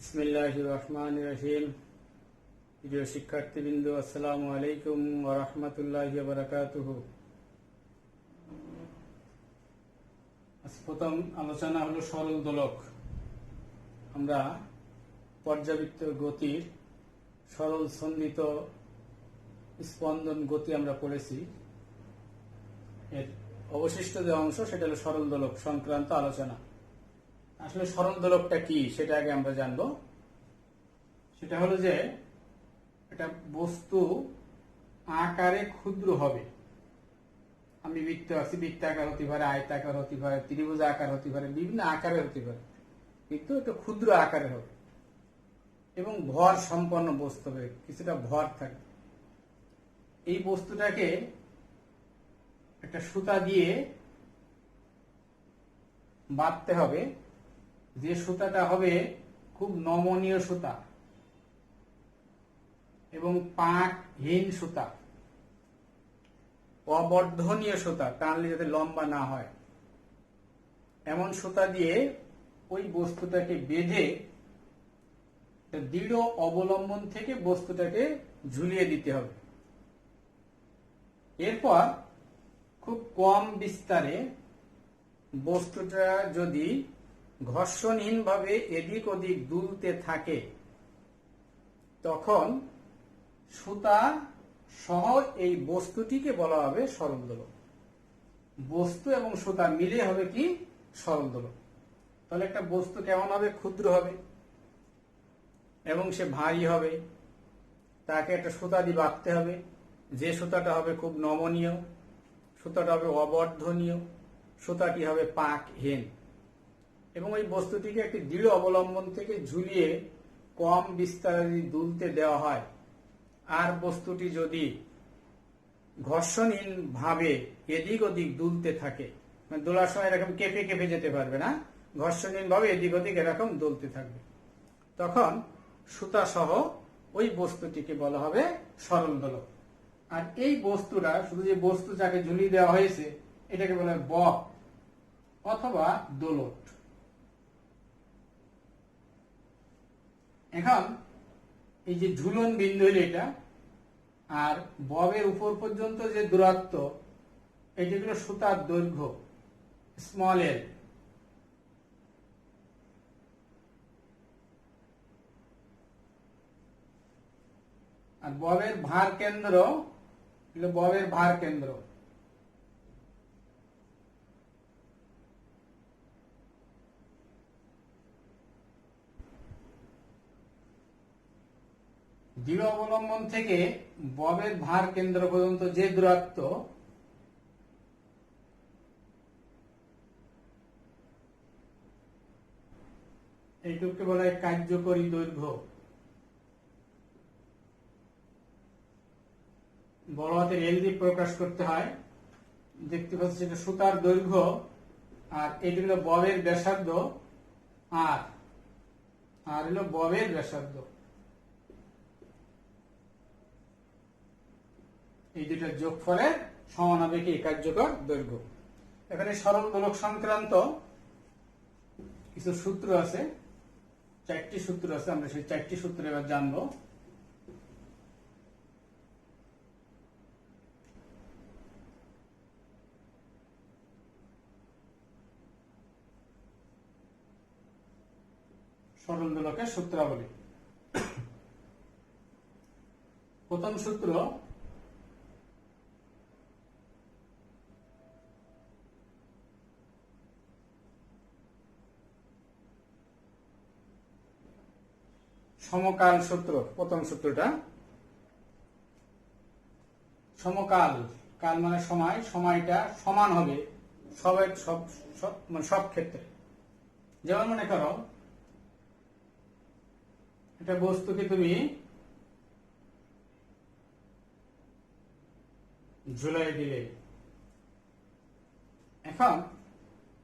বিসমিল্লাহির রহমানির রহিম। প্রিয় শিক্ষার্থীবৃন্দ, আসসালামু আলাইকুম ওয়া রাহমাতুল্লাহি ওয়া বারাকাতুহু। আজ প্রথম আলোচনা হলো সরল দোলক। আমরা পর্যাবৃত্ত গতির সরল সন্ধিত স্পন্দন গতি আমরা পড়েছি। এর অবশিষ্ট যে অংশ সেটা হলো সরল দোলক সংক্রান্ত আলোচনা। আসলে সরল দোলকটা কি সেটা আগে আমরা জানবো। সেটা হলো যে একটা বস্তু আকারে ক্ষুদ্র হবে। আমি বৃত্ত আছি, বৃত্তাকার হতে পারে, আয়তাকার হতে পারে, ত্রিভুজ আকার হতে পারে, বিভিন্ন আকারে হতে পারে, কিন্তু এটা ক্ষুদ্র আকারে হবে এবং ভর সম্পন্ন বস্তু হবে, কিছুটা ভর থাকবে। এই বস্তুটাকে একটা সুতা দিয়ে বাঁধতে হবে, যে সুতাটা হবে খুব নমনীয় সুতা এবং পাকহীন সুতা, অবর্ধনীয় সুতা, টানলে যাতে লম্বা না হয় এমন সুতা দিয়ে ওই বস্তুটাকে বেঁধে দৃঢ় অবলম্বন থেকে বস্তুটাকে ঝুলিয়ে দিতে হবে। এরপর খুব কম বিস্তারে বস্তুটা যদি ঘর্ষণহীন ভাবে এদিক ওদিক দুলতে থাকে তখন সুতা সহ এই বস্তুটিকে বলা হবে সরল দোলক। বস্তু এবং সুতা মিলে হবে কি সরল দোলক। তাহলে একটা বস্তু কেমন হবে? ক্ষুদ্র হবে এবং সে ভারী হবে। তাকে একটা সুতা দিয়ে বাঁধতে হবে, যে সুতাটা হবে খুব নমনীয়, সুতাটা হবে অবর্ধনীয়, সুতাটি হবে পাকহীন এবং ওই বস্তুটিকে একটি দৃঢ় অবলম্বন থেকে ঝুলিয়ে কম বিস্তারে দুলতে দেওয়া হয়। আর বস্তুটি যদি ঘর্ষণহীন ভাবে এদিক ওদিক দুলতে থাকে, মানে দোলার সময় এরকম কেঁপে কেঁপে যেতে পারবে না, ঘর্ষণহীন ভাবে এদিক ওদিক এরকম দুলতে থাকবে, তখন সুতা সহ ওই বস্তুটিকে বলা হবে সরল দোলক। আর এই বস্তুটা, শুধু যে বস্তু যাকে ঝুলিয়ে দেওয়া হয়েছে, এটাকে বলা হয় বক অথবা দোলট। এখন এই যে ঝুলন বিন্দু হলো এটা, আর ববের উপর পর্যন্ত যে দূরত্ব, এটি হলো সুতার দৈর্ঘ্য স্মল এল। আর ববের ভার কেন্দ্র হলো ববের ভার কেন্দ্র। দৃঢ় অবলম্বন থেকে ববের ভার কেন্দ্র পর্যন্ত যে দূরত্ব, এইটুকুকে বলা হয় কার্যকরী দৈর্ঘ্য। বড় হাতের এল দিয়ে প্রকাশ করতে হয়। দেখতে পাচ্ছি এটা সুতার দৈর্ঘ্য, আর এটি হলো ববের ব্যাসার্ধ, আর হলো ববের ব্যাসার্ধ। এই দুটার যোগফলে সমান হবে কি কার্যকর দৈর্ঘ্য। এখানে সরল দোলক সংক্রান্ত কিছু সূত্র আছে, 4টি সূত্র আছে। আমরা সেই 4টি সূত্র এবার জানবো। সরল দোলকের সূত্রাবলী। প্রথম সূত্র, সমকাল সূত্র। প্রথম সূত্রটা সমকাল, কাল মানে সময়, সময়টা সমান হবে সব ক্ষেত্রে। যেমন মনে করো একটা বস্তুকে তুমি ঝুলাই দিলে, এখন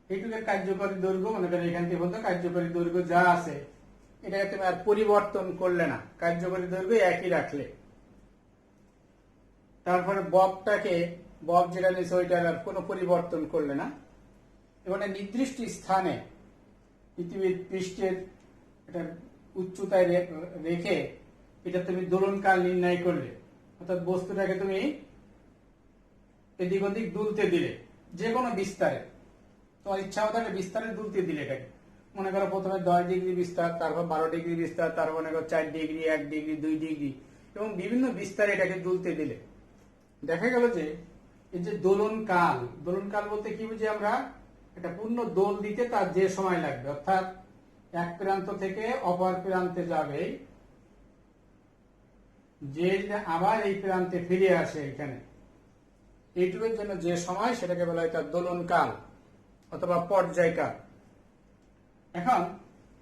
এইটুকের কার্যকরী দৈর্ঘ্য, মনে করেন এখান থেকে বলতে কার্যকরী দৈর্ঘ্য যা আছে এটাকে তুমি আর পরিবর্তন করলে না, কার্যকরী দৈর্ঘ্য একই রাখলে। তারপরে ববটাকে, বব যেটা নিয়েছে ওইটার আর কোনো পরিবর্তন করলে না। এবারে নির্দিষ্ট স্থানে পৃথিবীর পৃষ্ঠের এটা উচ্চতায় রেখে এটা তুমি দোলনকাল নির্ণয় করলে, অর্থাৎ বস্তুটাকে তুমি এদিক ওদিক দুলতে দিলে, যে কোনো বিস্তারে তোমার ইচ্ছা মতো বিস্তারে দুলতে দিলে এটাকে, মনে করো প্রথমে 10 ডিগ্রি বিস্তার, তারপর 12 ডিগ্রি বিস্তার, তারপর মনে করো 4 ডিগ্রি, 1 ডিগ্রি, 2 ডিগ্রি, এবং বিভিন্ন বিস্তারে এটাকে দুলতে দিলে দেখা গেল যে এই যে দোলনকাল, দোলনকাল বলতে কি বুঝি আমরা, এটা পূর্ণ দোল দিতে তার যে সময় লাগবে, অর্থাৎ এক প্রান্ত থেকে অপর প্রান্তে যাবে, যে আবার এই প্রান্তে ফিরে আসে, এখানে এইটুকুর জন্য যে সময় সেটাকে বলা হয় তার দোলনকাল অথবা পর্যায়কাল। এখন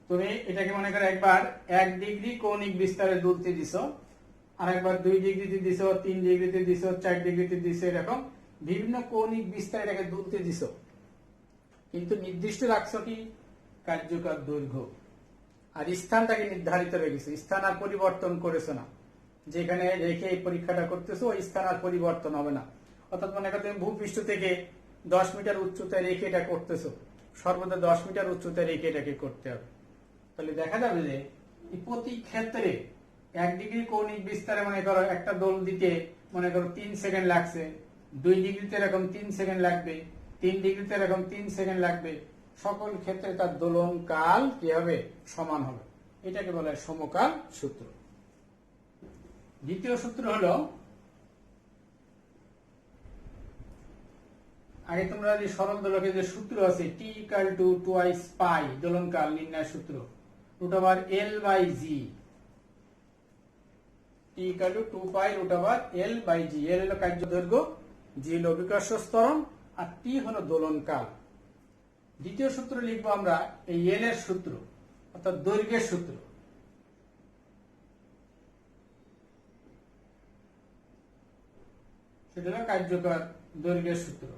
তুমি এটাকে মনে করো একবার 1 ডিগ্রি কৌণিক বিস্তারে দুলতে দিছো, আর একবার 2 ডিগ্রিতে দিছো, 3 ডিগ্রিতে দিছো, 4 ডিগ্রিতে দিছো, এরকম বিভিন্ন কৌণিক বিস্তারে এটাকে দুলতে দিছো, কিন্তু নির্দিষ্ট রাখছো কি কার্যকর দৈর্ঘ্য, আর স্থানটাকে নির্ধারিত রেখেছো, স্থান আর পরিবর্তন করেছো না, যেখানে রেখে এই পরীক্ষাটা করতেছো ওই স্থান আর পরিবর্তন হবে না। অর্থাৎ মনে করো তুমি ভূপৃষ্ঠ থেকে 10 মিটার উচ্চতায় রেখে এটা করতেছো, সর্বদা 10 মিটার উচ্চতায় রেখে এটাকে করতে হবে। তাহলে দেখা যাবে যে প্রতি ক্ষেত্রে 1 ডিগ্রি কৌণিক বিস্তারে মনে করো একটা দোল দিতে মনে করো 3 সেকেন্ড লাগছে, 2 ডিগ্রিতে এরকম 3 সেকেন্ড লাগবে, 3 ডিগ্রিতে এরকম 3 সেকেন্ড লাগবে, সকল ক্ষেত্রে তার দোলন কাল কি হবে, সমান হবে। এটাকে বলা হয় সমকাল সূত্র। দ্বিতীয় সূত্র হলো, আগে তোমরা যে সরল দোলকের যে সূত্র আছে T equal to twice pi দোলনকাল নির্ণয় সূত্র, root over L by G, T equal to 2 pi root over L by G. L হলো কার্য দৈর্ঘ্য, জি হলো অভিকর্ষ ত্বরণ, আর টি হলো দোলনকাল। দ্বিতীয় সূত্র লিখবো আমরা এই এল এর সূত্র, অর্থাৎ দৈর্ঘ্যের সূত্র। সেটা হলো কার্যকর দৈর্ঘ্যের সূত্র।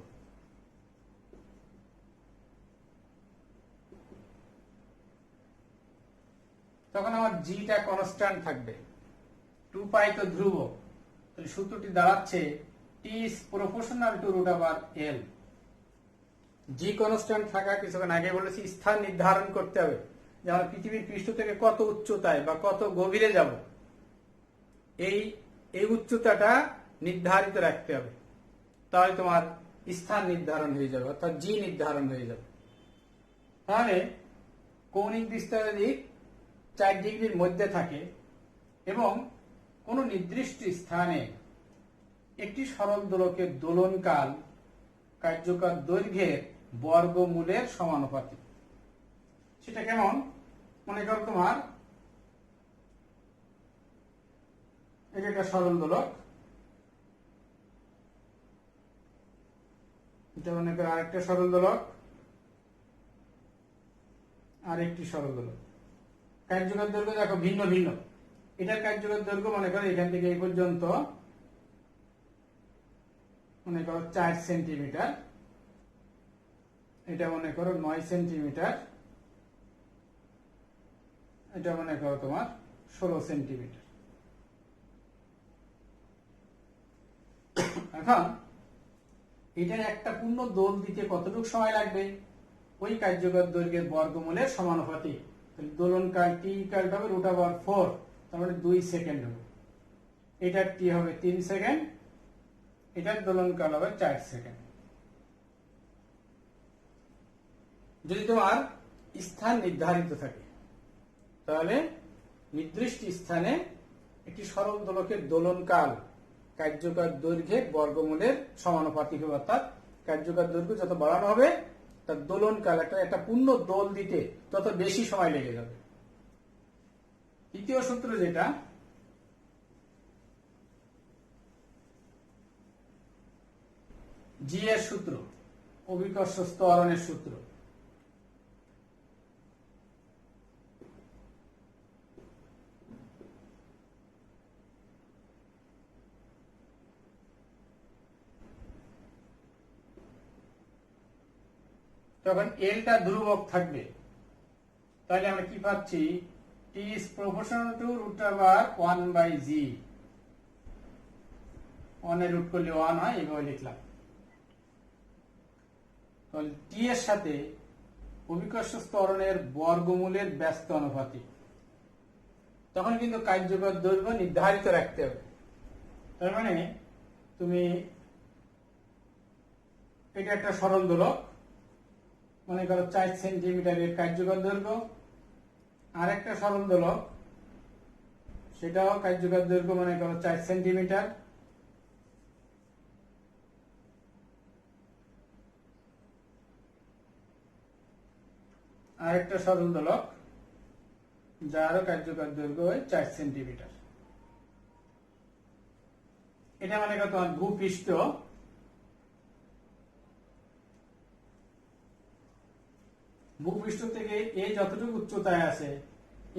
তখন আমার জিটা কনস্ট্যান্ট থাকবে, 2 পাই তো ধ্রুবক, তাহলে সূত্রটি দাঁড়াচ্ছে T is proportional to root over L. G constant থাকা, কিছুক্ষণ আগে বলেছি স্থান নির্ধারণ করতে হবে, যেমন পৃথিবীর পৃষ্ঠ থেকে কত উচ্চতায় বা কত গভীরে যাব, এই উচ্চতাটা নির্ধারিত রাখতে হবে, তাহলে তোমার স্থান নির্ধারণ হয়ে যাবে, অর্থাৎ জি নির্ধারণ হয়ে যাবে। তাহলে কৌণিক বিস্তারের দিক 4 ডিগ্রির মধ্যে থাকে এবং কোন নির্দিষ্ট স্থানে একটি সরল দোলকের দোলনকাল কার্যকর দৈর্ঘ্যের বর্গমূলের সমানুপাতিক। সেটা কেমন, মনে করো তোমার এটা একটা সরল দোলক, এটা মনে করো আরেকটা সরল দোলক, আর একটি সরল দোলক। কার্যকর দৈর্ঘ্য দেখো ভিন্ন ভিন্ন, এটার কার্যকর দৈর্ঘ্য মনে করো এখান থেকে এই পর্যন্ত মনে করো 4 সেন্টিমিটার, এটা মনে করো 9 সেন্টিমিটার, এটা মনে করো তোমার 16 সেন্টিমিটার। এখন এটার একটা পূর্ণ দোল দিতে কতটুকু সময় লাগবে, ওই কার্যকর দৈর্ঘ্যের বর্গমূলের সমানুপাতিক। দোলনকাল টি ইকুয়াল হবে রুট ওভার 4, তার মানে 2 সেকেন্ড হবে। এটার টি হবে 3 সেকেন্ড, এটার দোলনকাল হবে 4 সেকেন্ড। যদি তোমার স্থান নির্ধারিত থাকে, তাহলে নির্দিষ্ট স্থানে একটি সরল দোলকের দোলনকাল কার্যকর দৈর্ঘ্যের বর্গমূলের সমানুপাতিক হবে, অর্থাৎ কার্যকর দৈর্ঘ্য যত বাড়ানো হবে তার দোলনকাল একটা পূর্ণ দোল দিতে তত বেশি সময় লেগে যাবে। তৃতীয় সূত্র যেটা, জি এর সূত্র, অভিকর্ষ ত্বরণের সূত্র। তখন এলটা ধ্রুবক থাকবে, তাহলে আমরা কি পাচ্ছি, T is proportional to root over 1 by G. 1 এর রুট করলে 1 হয়, এইভাবে লিখলাম। তাহলে টি এর সাথে অভিকর্ষ ত্বরণের বর্গমূলের ব্যস্ত অনুপাতিক। তখন কিন্তু কার্যকর দৈর্ঘ্য নির্ধারিত রাখতে হবে। তার মানে তুমি এটা একটা সরল দোলক, মনে করো 4 সেন্টিমিটারের কার্যকর দৈর্ঘ্য, আর একটা সরল দোলক সেটাও কার্যকর দৈর্ঘ্য মনে করো 4 সেন্টিমিটার। আর একটা সরল দোলক যারও কার্যকর দৈর্ঘ্য হয় 4 সেন্টিমিটার। এটা মনে করো তোমার ভূপৃষ্ঠ, ভূপৃষ্ঠ থেকে এ যতটুকু উচ্চতায় আছে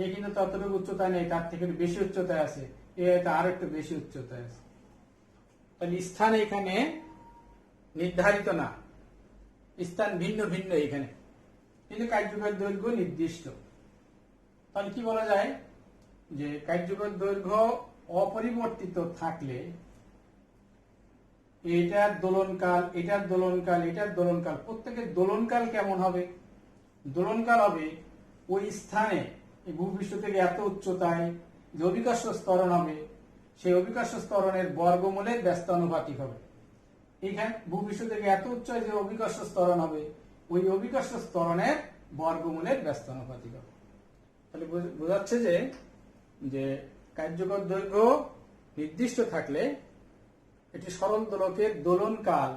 এ কিন্তু ততটুকু উচ্চতায় নেই, তার থেকে বেশি উচ্চতায় আছে, এ হয়তো আরো একটু বেশি উচ্চতায় আছে। তাহলে স্থান এখানে নির্ধারিত না, স্থান ভিন্ন ভিন্ন এখানে, কিন্তু কার্যকর দৈর্ঘ্য নির্দিষ্ট। তাহলে কি বলা যায় যে কার্যকর দৈর্ঘ্য অপরিবর্তিত থাকলে এটার দোলনকাল, এটার দোলনকাল, এটার দোলনকাল, প্রত্যেকের দোলনকাল কেমন হবে? দোলনকাল হবে ওই স্থানে ভূপৃষ্ঠ থেকে এত উচ্চতায় যে অভিকর্ষ স্তরণ হবে সেই অভিকর্ষ স্তরণের বর্গমূলের ব্যস্তানুপাতিক হবে। এখানে ভূপৃষ্ঠ থেকে এত উচ্চতায় যে অভিকর্ষ স্তরণ হবে ওই অভিকর্ষ স্তরণের বর্গমূলের ব্যস্তানুপাতিক হবে। তাহলে বোঝাচ্ছে যে কার্যকর দৈর্ঘ্য নির্দিষ্ট থাকলে এটি সরল দোলকের দোলনকাল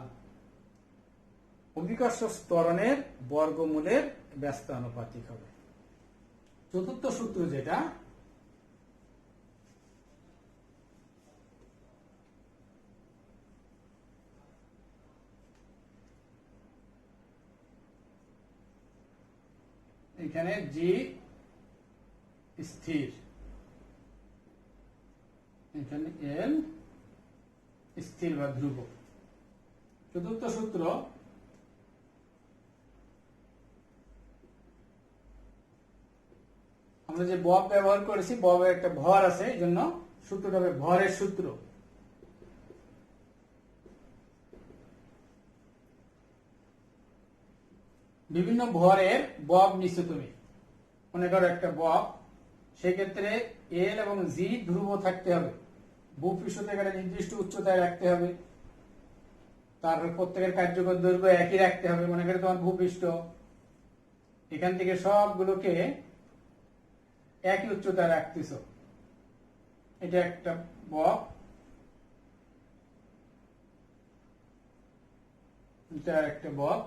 অভিকর্ষ স্তরণের বর্গমূলের ব্যস্তানুপাতিক হবে। চতুর্থ সূত্র যেটা, এখানে জি স্থির, এখানে এল স্থির বা ধ্রুব। চতুর্থ সূত্র, আমরা যে বব ব্যবহার করেছি, ববের একটা ভর আছে, এই জন্য সূত্রটা হবে ভরের সূত্র। বিভিন্ন ভরের বব নিশ্চয় তুমি মনে করো একটা বব, সেক্ষেত্রে এল এবং জি ধ্রুব থাকতে হবে, ভূপৃষ্ঠ থেকে নির্দিষ্ট উচ্চতায় রাখতে হবে, তার প্রত্যেকের কার্যকর দৈর্ঘ্য একই রাখতে হবে। মনে করো তোমার ভূপৃষ্ঠ, এখান থেকে সবগুলোকে একই উচ্চতায় রাখতেছ, এটা একটা বব, এটা একটা বব,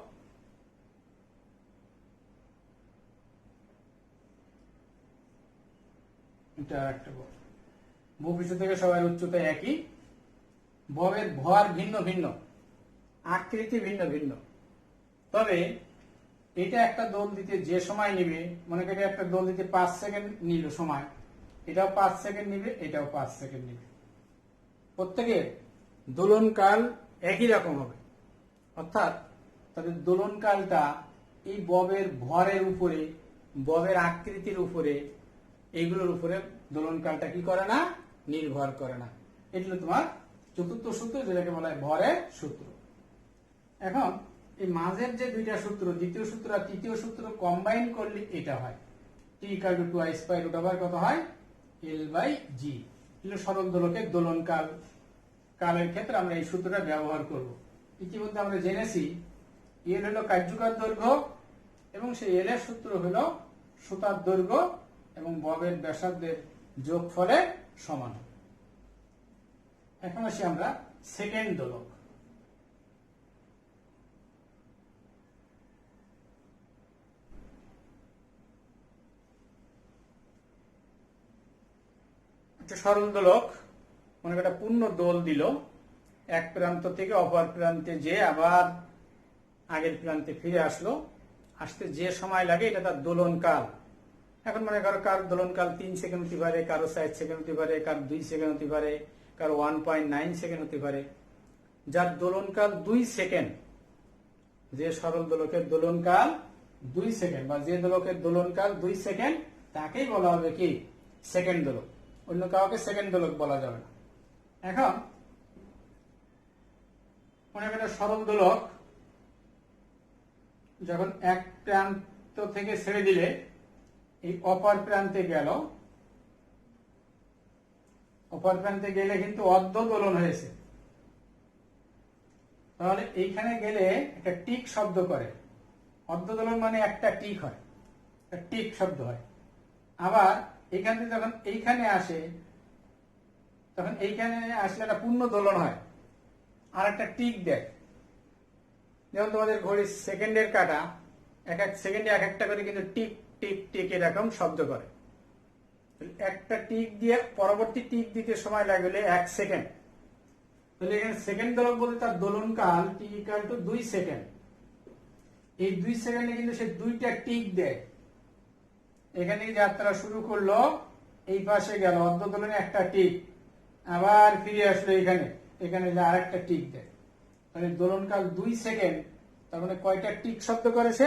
এটা একটা বব। ভূপৃষ্ঠ থেকে সবার উচ্চতা একই, ববের ভর ভিন্ন ভিন্ন, আকৃতি ভিন্ন ভিন্ন, তবে এটা একটা দোল দিতে যে সময় নিবে, মনে করি একটা দোল দিতে 5 সেকেন্ড নিল সময়, এটাও 5 সেকেন্ড নিবে, এটাও 5 সেকেন্ড নিবে। প্রত্যেকের দোলনকাল একই রকম হবে, অর্থাৎ তাদের দোলনকালটা এই ববের ভরের উপরে, ববের আকৃতির উপরে, এইগুলোর উপরে দোলনকালটা কি করে না, নির্ভর করে না। এটা হলো তোমার চতুর্থ সূত্র, যেটাকে বলা হয় ভরের সূত্র। এখন এই মাঝের যে দুইটা সূত্র, দ্বিতীয় সূত্র আর তৃতীয় সূত্র কম্বাইন করলে এটা হয় T equal to 2i square root over কত হয়, এল বাই জি। এগুলো সরল দোলকের দোলনকাল কালের ক্ষেত্রে আমরা এই সূত্রটা ব্যবহার করব। ইতিমধ্যে আমরা জেনেছি এল হলো কার্যকর দৈর্ঘ্য এবং সেই এল এর সূত্র হলো সুতার দৈর্ঘ্য এবং ববের ব্যাসার্ধের যোগফলে সমান। এখন আসি আমরা সেকেন্ড দোলক। একটা সরল দোলক, মনে একটা পূর্ণ দোল দিল, এক প্রান্ত থেকে অপর প্রান্তে যে আবার আগের প্রান্তে ফিরে আসলো, আসতে যে সময় লাগে এটা তার দোলনকাল। এখন মনে করো কার দোলনকাল 3 সেকেন্ড হতে পারে, কারো 4 সেকেন্ড হতে পারে, কার 2 সেকেন্ড হতে পারে, কারো 1.9 সেকেন্ড হতে পারে। যার দোলনকাল 2 সেকেন্ড, যে সরল দোলকের দোলনকাল 2 সেকেন্ড বা যে দোলকের দোলনকাল 2 সেকেন্ড তাকেই বলা হবে কি সেকেন্ড দোলক, অন্য কাউকে সেকেন্ড দোলক বলা যাবে না। এখন মনে করেন সরল দোলক যখন এক প্রান্ত থেকে ছেড়ে দিলে এই অপর প্রান্তে গেল, অপর প্রান্তে গেলে কিন্তু অর্ধ দোলন হয়েছে। তাহলে এইখানে গেলে একটা টিক শব্দ করে, অর্ধ দোলন মানে একটা টিক হয়, একটা টিক শব্দ হয়। আবার এখান থেকে যখন এইখানে আসে, তখন এইখানে আসলে একটা পূর্ণ দোলন হয়, আর একটা টিক দেয়। যেমন তোমাদের ঘড়ির সেকেন্ডের কাঁটা এক এক সেকেন্ডে এক একটা করে কিন্তু টিক টিক টিক এরকম শব্দ করে। একটা টিক দিয়ে পরবর্তী টিক দিতে সময় লাগলে 1 সেকেন্ড। তাহলে এখানে সেকেন্ড দোলক বলতে তার দোলন কাল টি ইকুয়াল টু 2 সেকেন্ড। এই 2 সেকেন্ডে কিন্তু সে দুইটা টিক দেয়। এখানে যাত্রা শুরু করলো, এই পাশে গেল, অর্ধ দোলনে একটা টিক, আবার ফিরে আসলো এখানে, এখানে আর একটা টিক দেয়। তাহলে দোলনকাল 2 সেকেন্ড, তার মানে কয়টা টিক শব্দ করেছে?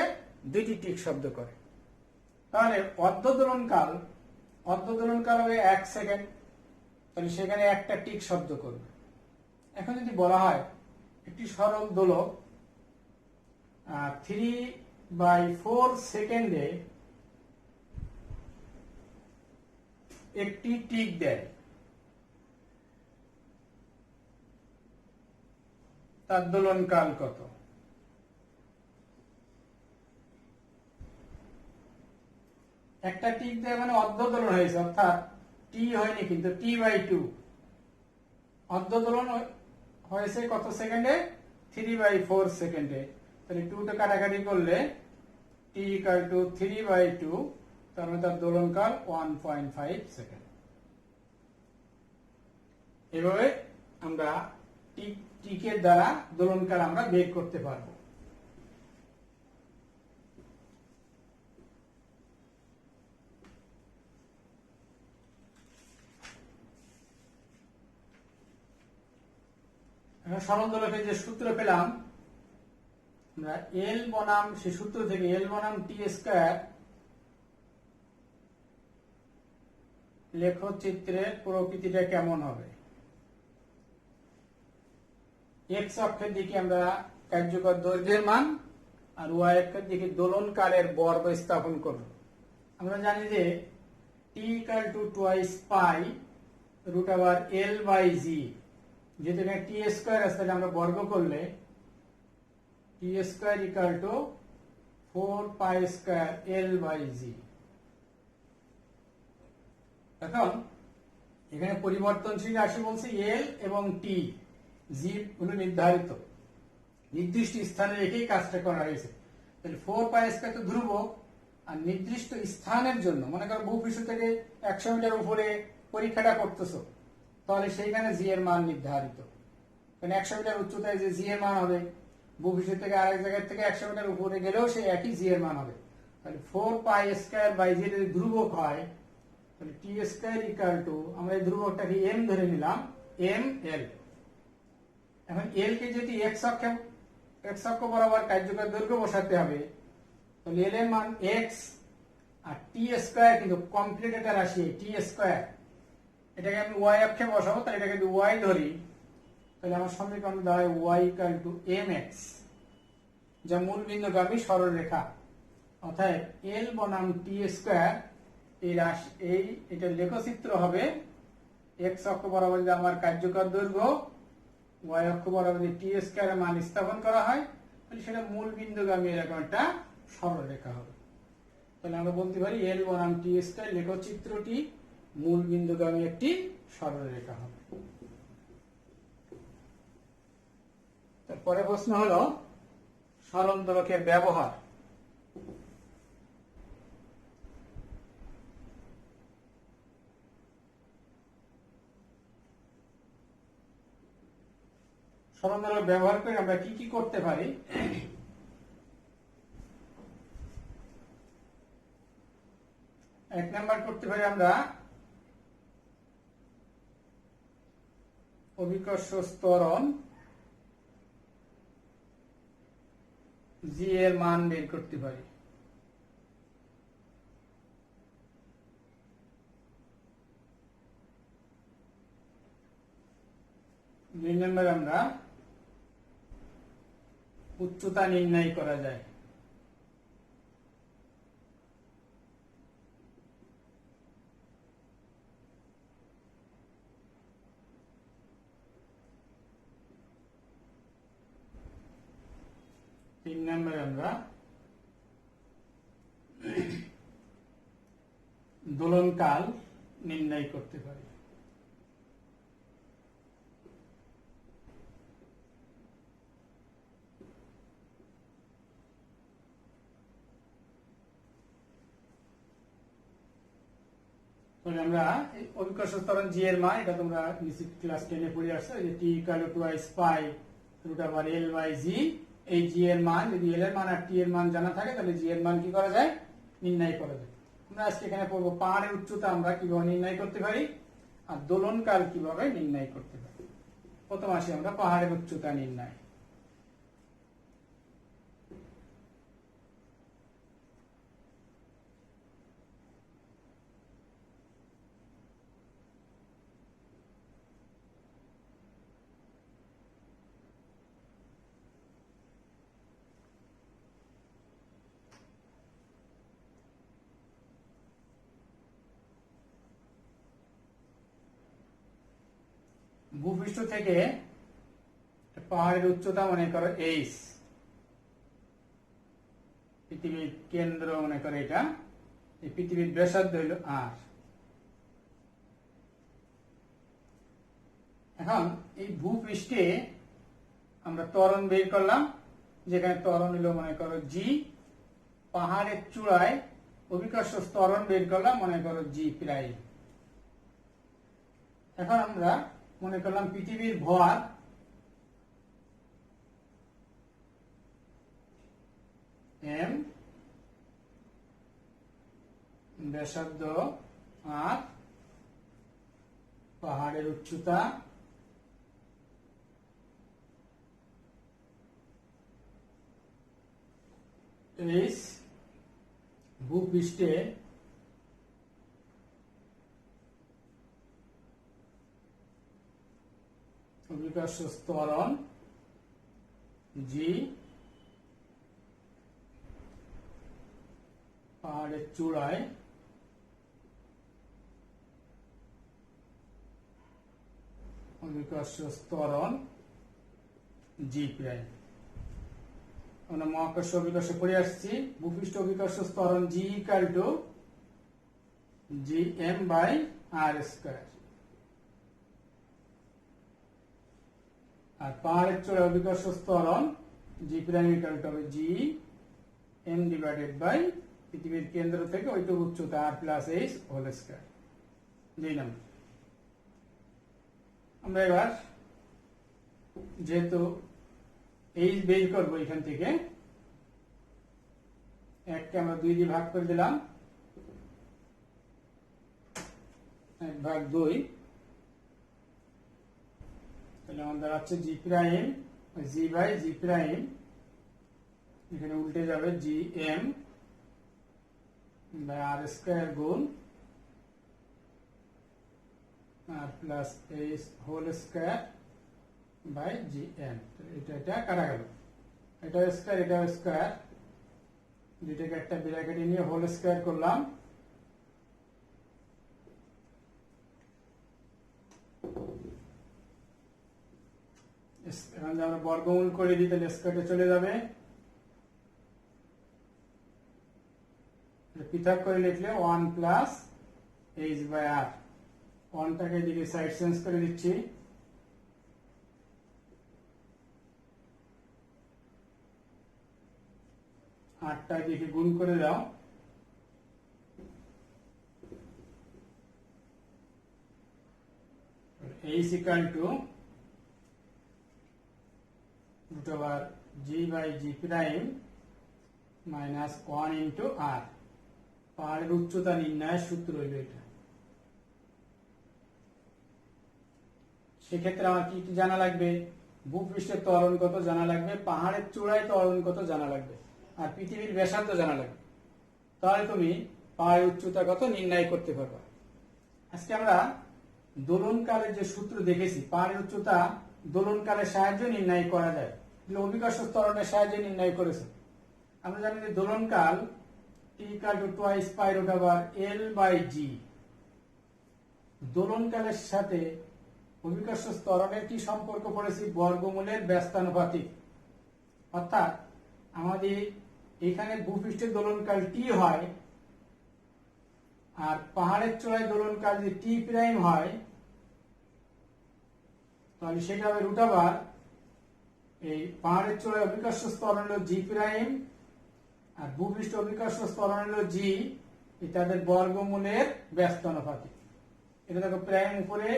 2টি টিক শব্দ করে। তাহলে অর্ধ দোলনকাল হবে 1 সেকেন্ড, তাহলে সেখানে একটা টিক শব্দ করবে। এখন যদি বলা হয় একটি সরল দোলক 3/4 সেকেন্ডে একটি টিক দেয়, তার দোলনকাল কত? একটা টিক দেয় মানে অর্ধ দোলন হয়েছে, অর্থাৎ টি হয়নি কিন্তু t/2। অর্ধ দোলন হয়েছে কত সেকেন্ডে? 3/4 সেকেন্ডে। তাহলে 2 টা কাটাকাটি করলে t ইকুয়াল টু 3/2, তার মানে তার দোলনকাল 1.5 সেকেন্ড। এভাবে আমরা টিকের দ্বারা দোলনকাল আমরা বের করতে পারবো। সরল দোলকের যে সূত্র পেলাম আমরা, এল বনাম, সে সূত্র থেকে এল বনাম টি স্কয়ার লেখচিত্রের প্রকৃতিটা কেমন হবে? এক্স অক্ষের দিকে আমরা কার্যকর দৈর্ঘ্যের মান, আর ওয়াই অক্ষের দিকে দোলনকালের বর্গ স্থাপন করব। আমরা জানি যে T equal to twice pi root over L by G. যেহেতু এখানে টি স্কয়ার আছে, তাহলে আমরা বর্গ করলে T square equal to 4 pi square L by G. এখন এখানে পরিবর্তনশীল রাশি বলছে এল এবং টি, জি হলো নির্ধারিত, নির্দিষ্ট স্থানে রেখেই কাজটা করা হয়েছে। তাহলে 4 পাই স্কয়ার তো ধ্রুবক, আর নির্দিষ্ট স্থানের জন্য, মনে করো ভূপৃষ্ঠ থেকে 100 মিটার উপরে পরীক্ষাটা করতেছো, তাহলে সেইখানে জি এর মান নির্ধারিত। কারণ 100 মিটার উচ্চতায় যে জি এর মান হবে, ভূপৃষ্ঠ থেকে আরেক জায়গা থেকে 100 মিটার উপরে গেলেও সেই একই জি এর মান হবে। তাহলে 4 পাই স্কয়ার বাই জি যদি ধ্রুবক হয়, তাহলে টি স্কয়ার ইকুয়াল টু, আমরা এই ধ্রুবকটাকে এম ধরে নিলাম, এম এল। এখন এল কে যদি এক্স অক্ষ বরাবর কার্যকর দৈর্ঘ্য বসাতে হবে, তাহলে এল এর মান এক্স, আর টি স্কয়ার কিন্তু কমপ্লিট একটা রাশি, টি স্কয়ার, এটাকে আমি ওয়াই অক্ষে বসাবো, তাহলে এটাকে যদি ওয়াই ধরি, তাহলে আমার সমীকরণ দাঁড়ায় Y equal to M X, যা মূল বিন্দুগামী সরল রেখা। অর্থাৎ এল বনাম টি স্কয়ার, এই রাশি, এটা লেখচিত্র হবে। এক্স অক্ষ বরাবর যদি আমার কার্যকর দৈর্ঘ্য, ওয়াই অক্ষ বরাবর যদি টি স্কয়ার এর মান স্থাপন করা হয়, তাহলে সেটা মূল বিন্দুগামী এরকম একটা সরল রেখা হবে। তাহলে আমরা বলতে পারি এল বনাম টি স্কয়ার লেখচিত্রটি মূল বিন্দুগামী একটি সরল রেখা হবে। তারপরে প্রশ্ন হলো সরল দোলকের ব্যবহার। সরল দোলক ব্যবহার করে আমরা কি কি করতে পারি? এক নাম্বার করতে পারি আমরা অভিকর্ষ ত্বরণ জি এর মান বের করতে পারি। দুই নাম্বার আমরা উচ্চতা নির্ণয় করা যায়। 3 নম্বরে আমরা দোলনকাল নির্ণয় করতে পারি। আমরা অভিকর্ষ ত্বরণ জি এর মান, এটা তোমরা ক্লাস 10 এ পড়ে আসছো, যে T equal to twice pi root over L by G. এই জি এর মান, যদি এল এর মান আর টি এর মান জানা থাকে তাহলে জি এর মান কি করা যায়, নির্ণয় করা যায়। আমরা আজকে এখানে পড়বো পাহাড়ের উচ্চতা আমরা কিভাবে নির্ণয় করতে পারি আর দোলনকাল কিভাবে নির্ণয় করতে পারি। প্রথম আসি আমরা পাহাড়ের উচ্চতা নির্ণয়। ভূপৃষ্ঠ থেকে পাহাড়ের উচ্চতা মনে করো এইচ, পৃথিবীর কেন্দ্র মনে করো এটা, এই পৃথিবীর ব্যাসার্ধ হইল আর। এখন এই ভূপৃষ্ঠে আমরা ত্বরণ বের করলাম, যেখানে ত্বরণ হইল মনে করো জি। পাহাড়ের চূড়ায় অভিকর্ষ ত্বরণ বের করলাম মনে করো জি প্রাইম। এখন আমরা মনে করলাম পৃথিবীর ভর এম, ব্যাসার্ধ আর, পাহাড়ের উচ্চতা এইচ, ভূপৃষ্ঠে অভিকর্ষ ত্বরণ জি, পাহাড়ের চূড়ায় অভিকর্ষ ত্বরণ জি প্রাইম। আমরা মহাকর্ষ অভিকর্ষ পড়ে আসছি। ভূপৃষ্ঠ অভিকর্ষ ত্বরণ G equal to G M by R square, আর পাহাড়ের চূড়ায় অভিকর্ষ ত্বরণ জি প্রাইম ইকুয়াল টু হবে জি এম ডিভাইডেড বাই পৃথিবীর কেন্দ্র থেকে ওইটুকু উচ্চতা আর প্লাস এইচ হোল স্কয়ার। 2 নম্বর আমরা এবার যেহেতু এইচ বের করবো, এখান থেকে 1 কে আমরা 2 দিয়ে ভাগ করে দিলাম, 1/2, তাহলে আমাদের দাঁড়াচ্ছে G prime G by G prime, এখানে উল্টে যাবে G M by R square গুণ R plus H whole square by G M. এটা কাটা গেল, এটা স্কয়ার এটা স্কয়ার, দুইটাকে একটা ব্র্যাকেটে নিয়ে হোল স্কয়ার করলাম, এখন আমরা বর্গমূল করে দিই তাহলে স্কয়ারটা চলে যাবে, পৃথক করে লিখলে 1 প্লাস এইচ বাই আর। 1টাকে এদিকে সাইড চেঞ্জ করে দিচ্ছি, আটটা দিকে গুণ করে দাও, H equal to root over g by g prime minus 1 into r। পাহাড়ের উচ্চতা নির্ণয়ের সূত্র হইল এটা। সেক্ষেত্রে আমার কি কি জানা লাগবে, ভূপৃষ্ঠের ত্বরণ কত জানা লাগবে, পাহাড়ের চূড়ায় ত্বরণ কত জানা লাগবে, আর পৃথিবীর ব্যাসার্ধ জানা লাগবে, তাহলে তুমি পাহাড়ের উচ্চতা কত নির্ণয় করতে পারবে। আজকে আমরা দোলনকালের যে সূত্র দেখেছি, পাহাড়ের উচ্চতা দোলনকালের সাহায্যে নির্ণয় করা যায়, অভিকর্ষ ত্বরণের সাহায্যে নির্ণয় করেছে। আমরা জানি যে দোলনকাল T equal to twice pi root over L by G. দোলনকালের সাথে অভিকর্ষ ত্বরণের কি সম্পর্ক পড়েছি, বর্গমূলের ব্যস্তানুপাতিক। অর্থাৎ আমাদের এখানে ভূপৃষ্ঠের দোলনকাল টি হয়, আর পাহাড়ের চূড়ায় দোলনকাল যদি টি প্রাইম হয়, তাহলে সেটা হবে √, এই পাহাড়ের চূড়ায় অভিকর্ষ ত্বরণ হলো জি প্রাইম, আর ভূপৃষ্ঠ অভিকর্ষ ত্বরণ হলো জি, তাদের বর্গমূলের ব্যস্ত অনুপাতিক। এটা দেখো প্রাইম উপরে,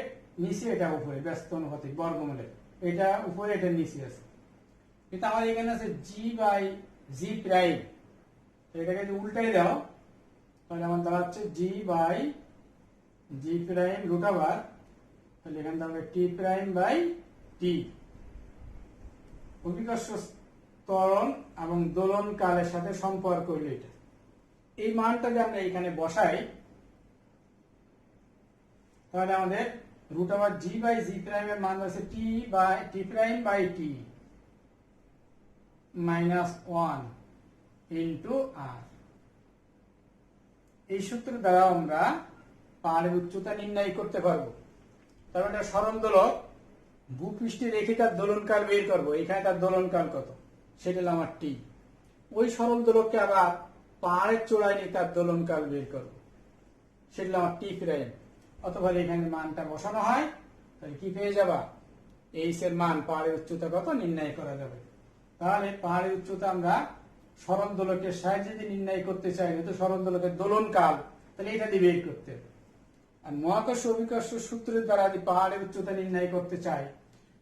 নিচে, এটা উপরে, ব্যস্ত অনুপাতিক বর্গমূলের, এটা উপরে, এটা নিচে আছে। কিন্তু আমার এখানে আছে জি বাই জি প্রাইম, এটাকে যদি উল্টাই দাও তাহলে আমার দাঁড়াচ্ছে জি বাই জি প্রাইম √, তাহলে এখানে দাঁড়াবে টি প্রাইম বাই টি। অভিকর্ষ ত্বরণ এবং দোলন কালের সাথে সম্পর্ক হলো এটা। এই মানটা যদি আমরা এখানে বসাই তাহলে আমাদের √জি বাই জি প্রাইমের মান আছে T by T prime by T -1 into R. এই সূত্রের দ্বারা আমরা পাহাড়ের উচ্চতা নির্ণয় করতে পারবো। তার মানে সরল দোলক ভূপৃষ্ঠে রেখে তার দোলনকাল বের করবো, এখানে তার দোলনকাল কত, সেটা হলো আমার টি। ওই সরল দোলককে আবার পাহাড়ের চূড়ায় নিয়ে তার দোলনকাল বের করবো, সেটা হলো আমার টি প্রাইম। অথবা এখানে মানটা বসানো হয়, তাহলে কি পেয়ে যাবা, এইচ এর মান, পাহাড়ের উচ্চতা কত নির্ণয় করা যাবে। তাহলে পাহাড়ের উচ্চতা আমরা সরল দোলকের সাহায্যে যদি নির্ণয় করতে চাই, তো সরল দোলকের দোলনকাল, তাহলে এটা দিয়ে বের করতে হবে। আর মহাকর্ষ অভিকর্ষ সূত্রের দ্বারা যদি পাহাড়ের উচ্চতা নির্ণয় করতে চাই,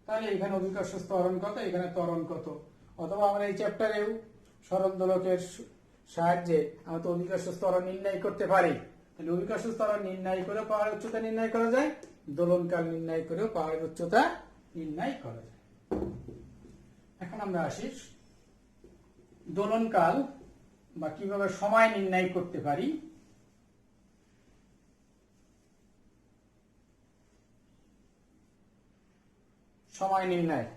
তাহলে এখানে অভিকর্ষ ত্বরণ কত, এখানে ত্বরণ কত। অথবা আমরা এই চ্যাপ্টারেও সরল দোলকের সাহায্যে আমরা তো অভিকর্ষ ত্বরণ নির্ণয় করতে পারি, তাহলে অভিকর্ষ ত্বরণ নির্ণয় করে পাহাড়ের উচ্চতা নির্ণয় করা যায়, দোলনকাল নির্ণয় করেও পাহাড়ের উচ্চতা নির্ণয় করা যায়। এখন আমরা আসি দোলনকাল বা কিভাবে সময় নির্ণয় করতে পারি। সময় নির্ণয়,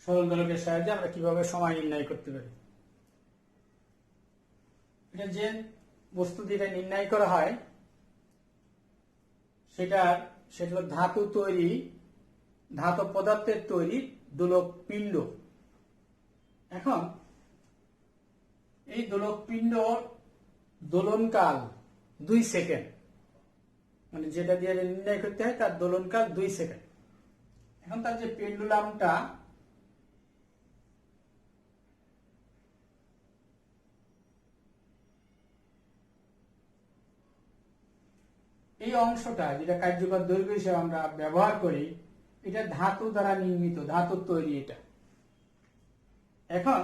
সরল দোলকের সাহায্যে আমরা কিভাবে সময় নির্ণয় করতে পারি। এটা যে বস্তু দিয়ে নির্ণয় করা হয় সেটা হলো ধাতু তৈরি, ধাতব পদার্থের তৈরি দোলক পিণ্ড। এখন এই দোলক পিণ্ড দোলনকাল 2 সেকেন্ড, মানে যেটা দিয়ে নির্ণয় করতে হয় তার দোলনকাল 2 সেকেন্ড। এখন তার যে পেন্ডুলামটা, এই অংশটা যেটা কার্যকর দৈর্ঘ্য হিসেবে আমরা ব্যবহার করি, এটা ধাতু দ্বারা নির্মিত, ধাতুর তৈরি এটা। এখন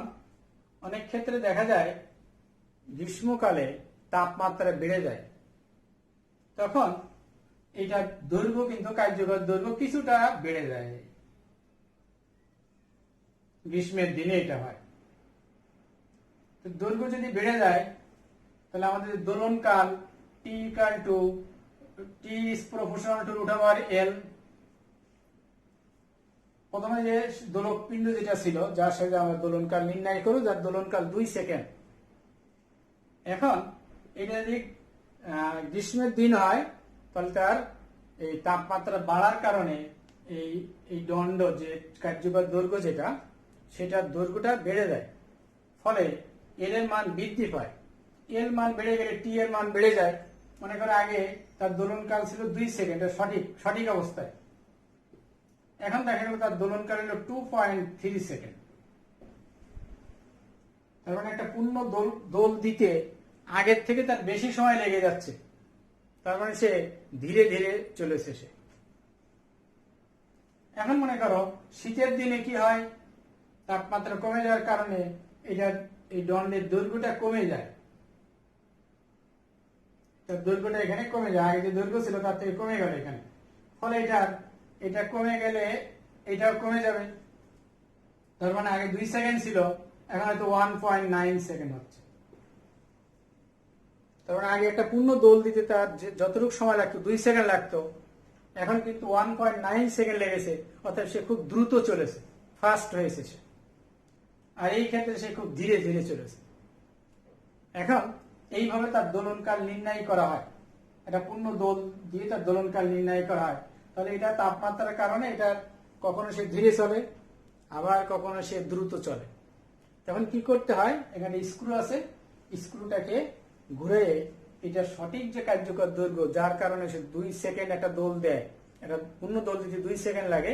অনেক ক্ষেত্রে দেখা যায় গ্রীষ্মকালে তাপমাত্রা বেড়ে যায়, তখন এটা দৈর্ঘ্য কিন্তু কার্যকর দৈর্ঘ্য কিছুটা বেড়ে যায়, গ্রীষ্মের দিনে এটা হয়। তো দৈর্ঘ্য যদি বেড়ে যায় তাহলে আমাদের দোলনকাল T equal to T is proportional to √L। প্রথমে যে দোলক পিণ্ড যেটা ছিল, যার সাথে আমরা দোলনকাল নির্ণয় করব, যার দোলনকাল 2 সেকেন্ড। এখন এটা যদি গ্রীষ্মের দিন হয় তাহলে তার এই তাপমাত্রা বাড়ার কারণে এই দণ্ড যে কার্যকর দৈর্ঘ্য যেটা, সেটার দৈর্ঘ্যটা বেড়ে যায়, ফলে এল এর মান বৃদ্ধি পায়। এল মান বেড়ে গেলে টি এর মান বেড়ে যায়। মনে করো আগে তার দোলনকাল ছিল 2 সেকেন্ড, সঠিক অবস্থায়, এখন দেখা গেল তার দোলনকাল হলো 2.3 সেকেন্ড। তার মানে একটা পূর্ণ দোল দিতে আগের থেকে তার বেশি সময় লেগে যাচ্ছে, তার মানে সে ধীরে ধীরে চলেছে সে। এখন মনে করো শীতের দিনে কি হয়, তাপমাত্রা কমে যাওয়ার কারণে এই দণ্ডের দৈর্ঘ্যটা কমে যায়, তার দৈর্ঘ্যটা এখানে কমে যায়, আগে যে দৈর্ঘ্য ছিল তার থেকে কমে গেল এখানে, ফলে এটা কমে গেলে এটাও কমে যাবে। তার মানে আগে 2 সেকেন্ড ছিল, এখন হয়তো 1.9 সেকেন্ড হচ্ছে। তার মানে আগে একটা পূর্ণ দোল দিতে তার যতটুকু সময় লাগতো 2 সেকেন্ড লাগতো, এখন কিন্তু 1.9 সেকেন্ড লেগেছে, অর্থাৎ সে খুব দ্রুত চলেছে, ফাস্ট হয়েছে সে। আর এই ক্ষেত্রে সে খুব ধীরে ধীরে চলেছে। এখন এইভাবে তার দোলনকাল নির্ণয় করা হয়, এটা পূর্ণ দোল দিয়ে তার দোলনকাল নির্ণয় করা হয়। তাহলে এটা তাপমাত্রার কারণে এটা কখনো সে ধীরে চলে, আবার কখনো সে দ্রুত চলে। তখন কি করতে হয়, এখানে স্ক্রু আছে, স্ক্রুটাকে ঘুরে এটা সঠিক যে কার্যকর দৈর্ঘ্য, যার কারণে সে 2 সেকেন্ড একটা দোল দেয়, একটা পূর্ণ দোল দিতে 2 সেকেন্ড লাগে,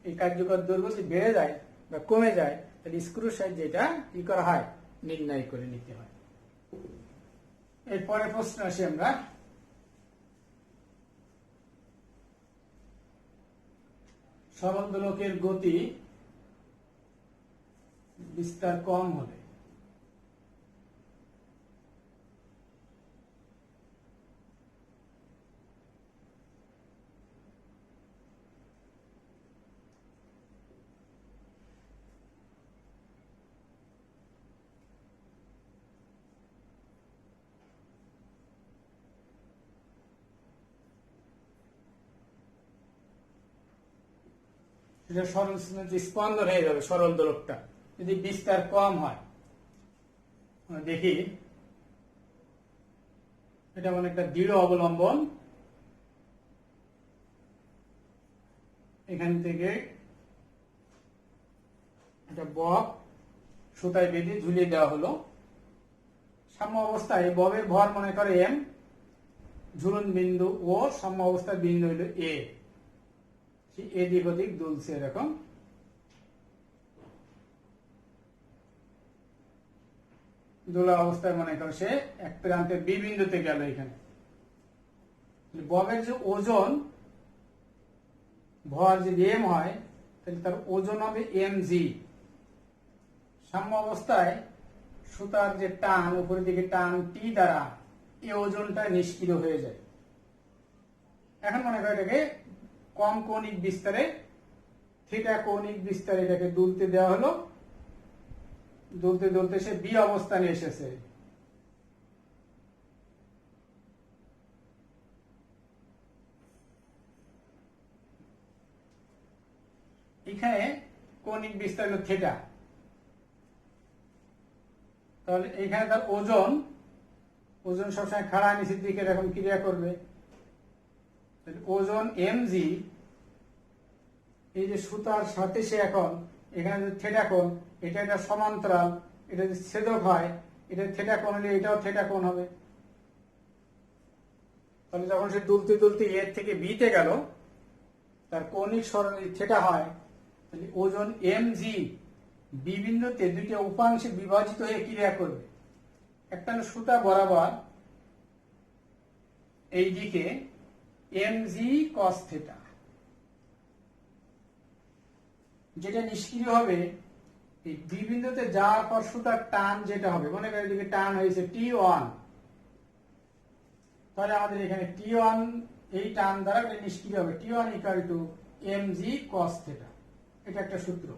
এই কার্যকর দৈর্ঘ্য যদি বেড়ে যায় বা কমে যায়, তাহলে স্ক্রুর সাহায্যে এটা কি করা হয়, নির্ণয় করে নিতে হয়। এরপরে প্রশ্ন আসি আমরা, সরল দোলকের গতি বিস্তার কম হলে এটা সরল স্পন্দন হয়ে যাবে। সরল দোলকটা যদি বিস্তার কম হয়, দেখি এটা মানে একটা দৃঢ় অবলম্বন, এখান থেকে একটা বব সুতায় বেঁধে ঝুলিয়ে দেওয়া হলো। সাম্য অবস্থায় ববের ভর মনে করে এম, ঝুলন বিন্দু ও, সাম্য অবস্থায় বিন্দু হলো এ, এদিক ওদিক দুলছে এরকম। দোলা অবস্থায় মনে করো সে এক প্রান্তে বি বিন্দুতে গেল। এখানে ববের যে ওজন, ভর যদি এম হয়, তাহলে তার ওজন হবে এম জি। সাম্য অবস্থায় সুতার যে টান, উপরের দিকে টান টি দ্বারা এই ওজনটা নিষ্ক্রিয় হয়ে যায়। এখন মনে করো এটাকে কম কৌণিক বিস্তারে, থিটা কৌণিক বিস্তারে এটাকে দুলতে দেওয়া হলো। দুলতে দুলতে সে বি অবস্থানে এসেছে। এখানে কৌণিক বিস্তার হলো থিটা। তাহলে এখানে তার ওজন, ওজন সবসময় খাড়া নিচের দিকে এরকম ক্রিয়া করবে। ওজন এম জি, এই যে সুতার সাথে সে এখন এখানে যদি থিটা কোণ, এটা একটা সমান্তরাল, এটা যদি ছেদক হয়, এটা থিটা কোণ হলে এটাও থিটা কোণ হবে। তাহলে যখন সে দুলতে দুলতে এর থেকে বিতে গেল, তার কৌণিক সরণ থিটা হয়, তাহলে ওজন এম জি বি বিন্দুতে দুইটা উপাংশে বিভাজিত হয়ে ক্রিয়া করবে। একটা সুতা বরাবর এই দিকে এম জি কস থিটা, যেটা নিষ্ক্রিয় হবে এই বি বিন্দুতে যাওয়ার পর সুতার টান যেটা হবে, মনে করেন এদিকে টান হয়েছে T1, তাহলে আমাদের এখানে T1 এই টান দ্বারা এটা নিষ্ক্রিয় হবে, T1 equal to mg cos theta. এটা একটা সূত্র।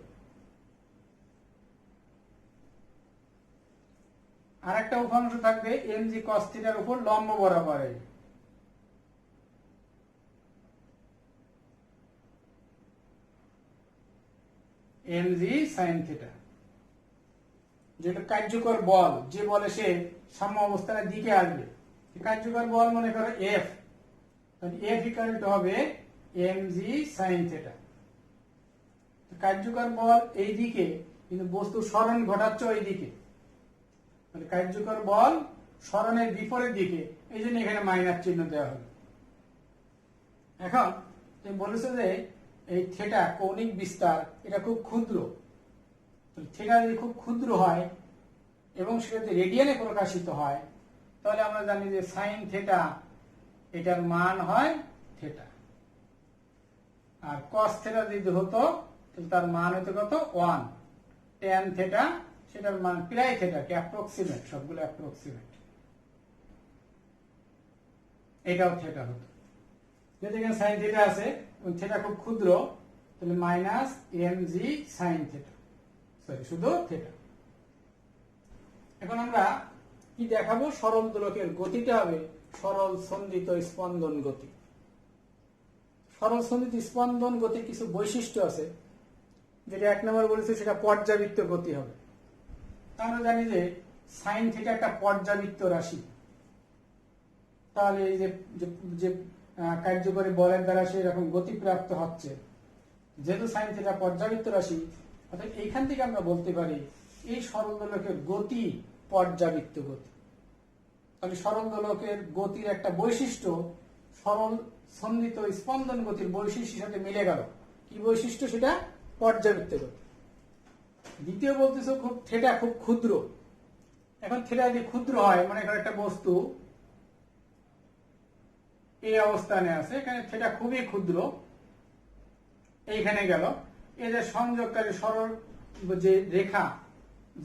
আর একটা উপাংশ থাকবে mg cos থিটার উপর লম্ব বরাবর mg sin থিটা, যেটা কার্যকর বল, যে বলে সে সাম্য অবস্থানের দিকে আসবে, কার্যকর বল মনে করো F, তাহলে F ইকুয়াল টু হবে mg sin থিটা। কার্যকর বল এই দিকে, কিন্তু বস্তু সরণ ঘটাচ্ছে ওই দিকে, মানে কার্যকর বল সরণের বিপরীত দিকে, এই জন্য এখানে মাইনাস চিহ্ন দেওয়া হলো। এখন তুমি বলেছো যে এই থিটা কৌণিক বিস্তার এটা খুব ক্ষুদ্র, থিটা যদি খুব ক্ষুদ্র হয় এবং সেটা যদি রেডিয়ানে প্রকাশিত হয়, তাহলে আমরা জানি যে সাইন থিটা এটার মান হয় থিটা, আর কস থিটা যদি হতো তাহলে তার মান হতো কত 1, ট্যান থিটা সেটার মান প্রায় থিটা, কি অ্যাপ্রক্সিমেট, সবগুলো অ্যাপ্রক্সিমেট, এটাও থিটা হতো। যদি এখানে সাইন থিটা আছে এবং থিটা খুব ক্ষুদ্র, তাহলে minus mg sine theta, sorry শুধু থিটা। এখন আমরা কি দেখাবো, সরল দোলকের গতিটা হবে সরল সন্দিত স্পন্দন গতি। সরল সন্ধিত স্পন্দন গতির কিছু বৈশিষ্ট্য আছে, যেটা 1 নম্বর বলেছে সেটা পর্যাবৃত্ত গতি হবে। আমরা জানি যে সাইন থিটা একটা পর্যাবৃত্ত রাশি, তাহলে এই যে কার্যকরী বলের দ্বারা সেই রকম গতি প্রাপ্ত হচ্ছে, যেহেতু সাইন থিটা পর্যাবৃত্ত রাশি, অর্থাৎ এইখান থেকে আমরা বলতে পারি এই সরল দোলকের গতি পর্যাবৃত্ত গতি। তাহলে সরল দোলকের গতির একটা বৈশিষ্ট্য সরল সন্ধিত স্পন্দন গতির বৈশিষ্ট্যের সাথে মিলে গেল। কি বৈশিষ্ট্য? সেটা পর্যাবৃত্ত গতি। দ্বিতীয় বলতেছে থিটা খুব ক্ষুদ্র। এখন থিটা যদি ক্ষুদ্র হয়, মনে করো একটা বস্তু এই অবস্থানে আছে, এখানে থিটা খুবই ক্ষুদ্র, এইখানে গেল, এদের সংযোগকারী সরল যে রেখা,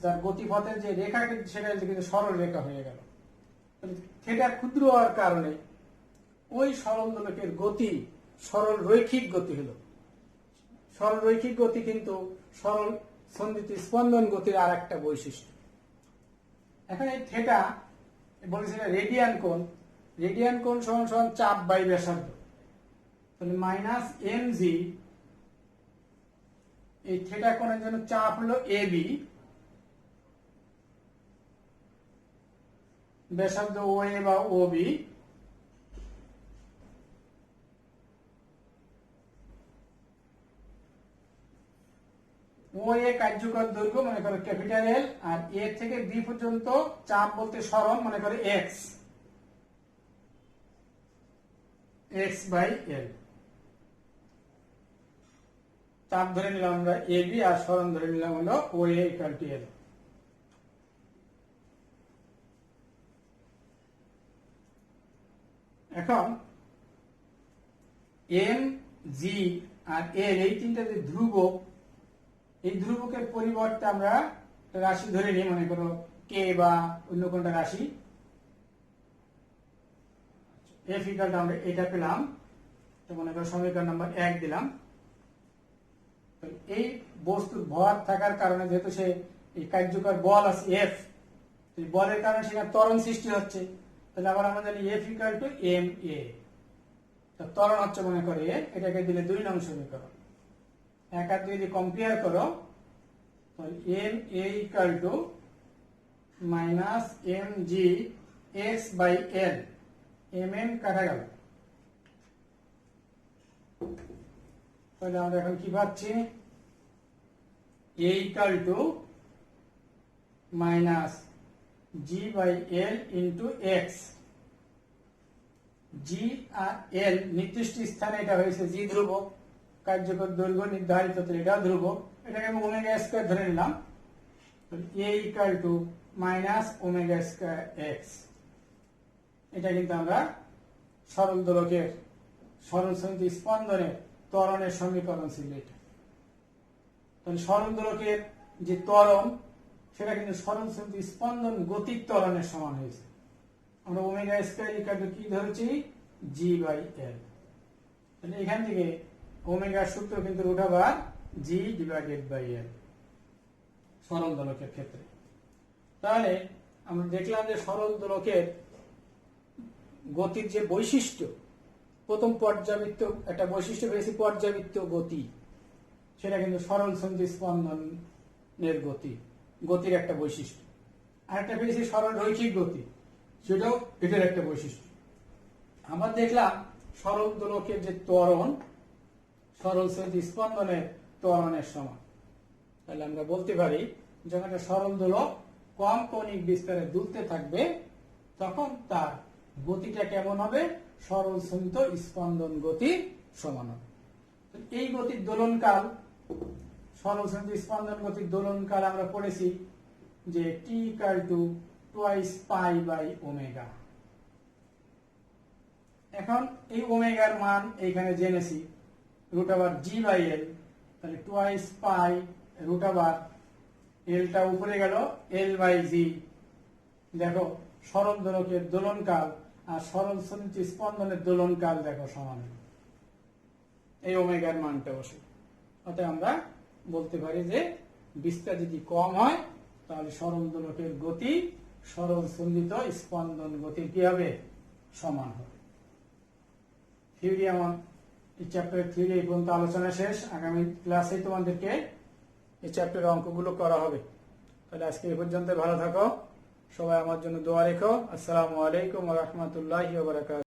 যার গতিপথের যে রেখা, সেটা কিন্তু সরল রেখা হয়ে গেল। থিটা ক্ষুদ্র হওয়ার কারণে ওই সরল দোলকের গতি সরল রৈখিক গতি হলো। সরল রৈখিক গতি কিন্তু সরল সন্ধিত স্পন্দন গতির আর একটা বৈশিষ্ট্য। এখন এই থিটা বলেছিল রেডিয়ান কোণ, রেডিয়ান কোণ সমান সমান চাপ বাই ব্যাসার্ধ, তাহলে মাইনাস এম জি, এই থিটা কোণের জন্য চাপ হলো এ বি, ব্যাসার্ধ ও এ বা ও বি, ও এ কার্যকর দৈর্ঘ্য মনে করো ক্যাপিটাল এল, আর এ থেকে বি পর্যন্ত চাপ বলতে সরণ মনে করো এক্স, এক্স বাই এল। চাপ ধরে নিলাম আমরা এ বি, আর সরণ ধরে নিলাম হলো ও এ ইকুয়াল টু এল। এখন এম জি আর এল এই তিনটা যে ধ্রুবক, এই ধ্রুবকের পরিবর্তে আমরা রাশি ধরে নিই, মনে করো কে বা অন্য কোনটা রাশি, এফ ইকুয়াল টু আমরা এটা পেলাম, তো মনে করো সমীকরণ নাম্বার 1 দিলাম। এই বস্তুর ভর থাকার কারণে, যেহেতু সে এই কার্যকর বল আছে এফ, এই বলের কারণে সেখানে ত্বরণ সৃষ্টি হচ্ছে, তাহলে আবার আমরা জানি F equal to M A, ত্বরণ হচ্ছে মনে করে এ, এটাকে দিলে 2 নং সমীকরণ। 1 আর 2 যদি কম্পেয়ার করো, তাহলে M A equal to minus M G X by L, M M কাটা গেল, তাহলে আমরা এখন কি পাচ্ছি? A equal to minus G by L into X. G আর এল নির্দিষ্ট স্থানে এটা হয়েছে জি ধ্রুবক, কার্যকর দৈর্ঘ্য নির্ধারিত, এটা ধ্রুবক, এটাকে আমি ওমেগা স্কয়ার ধরে নিলাম। A equal to minus omega square X. এটা কিন্তু আমরা সরল দোলকের সরল সন্ধিত স্পন্দনের ত্বরণের সমীকরণ ছিল এটা। তাহলে সরল দোলকের যে ত্বরণ, সেটা কিন্তু সরল সন্ধিত স্পন্দন গতির ত্বরণের সমান হয়েছে। আমরা ওমেগা স্কয়ার ইকুয়াল টু কি ধরেছি? G by L. তাহলে এখান থেকে ওমেগার সূত্র কিন্তু root over G divided by L সরল দোলকের ক্ষেত্রে। তাহলে আমরা দেখলাম যে সরল দোলকের গতির যে বৈশিষ্ট্য, প্রথম পর্যাবৃত্ত একটা বৈশিষ্ট্য পেয়েছি পর্যাবৃত্ত গতি, সেটা কিন্তু সরল সন্ধিত স্পন্দনের গতির একটা বৈশিষ্ট্য। আরেকটা পেয়েছি সরল রৈখিক গতি, সেটাও এটার একটা বৈশিষ্ট্য। আমরা দেখলাম সরল দোলকের যে ত্বরণ সরল সন্ধিত স্পন্দনের ত্বরণের সমান। তাহলে আমরা বলতে পারি যখন একটা সরল দোলক কম কৌণিক বিস্তারে দুলতে থাকবে, তখন তার গতিটা কেমন হবে? সরল সন্ধিত স্পন্দন গতির সমান হবে। এই গতির দোলনকাল, সরল সন্ধিত স্পন্দন গতির দোলনকাল আমরা পড়েছি যে T equal to twice pi by omega. এখন এই ওমেগার মান এইখানে জেনেছি root over G by L, তাহলে টুয়াইস পাই রুট ওভার এলটা উপরে গেল এল বাই জি। দেখো সরল দোলকের দোলনকাল আর সরল সন্ধিত স্পন্দনের দোলনকাল দেখো সমান, এই ওমেগার মানটা বসে। অর্থাৎ আমরা বলতে পারি যে বিস্তার যদি কম হয়, তাহলে সরল দোলকের গতি সরল সন্ধিত স্পন্দন গতির কি হবে? সমান হবে। থিওরি এই চ্যাপ্টার 3 এই পর্যন্ত আলোচনা শেষ। আগামী ক্লাসে তোমাদেরকে এই চ্যাপ্টারের অঙ্কগুলো করা হবে। তাহলে আজকে এই পর্যন্ত, ভালো থাকো সবাই, আমার জন্য দোয়া রেখো। আসসালামু আলাইকুম ওয়া রাহমাতুল্লাহি ওয়া বারাকাতুহু।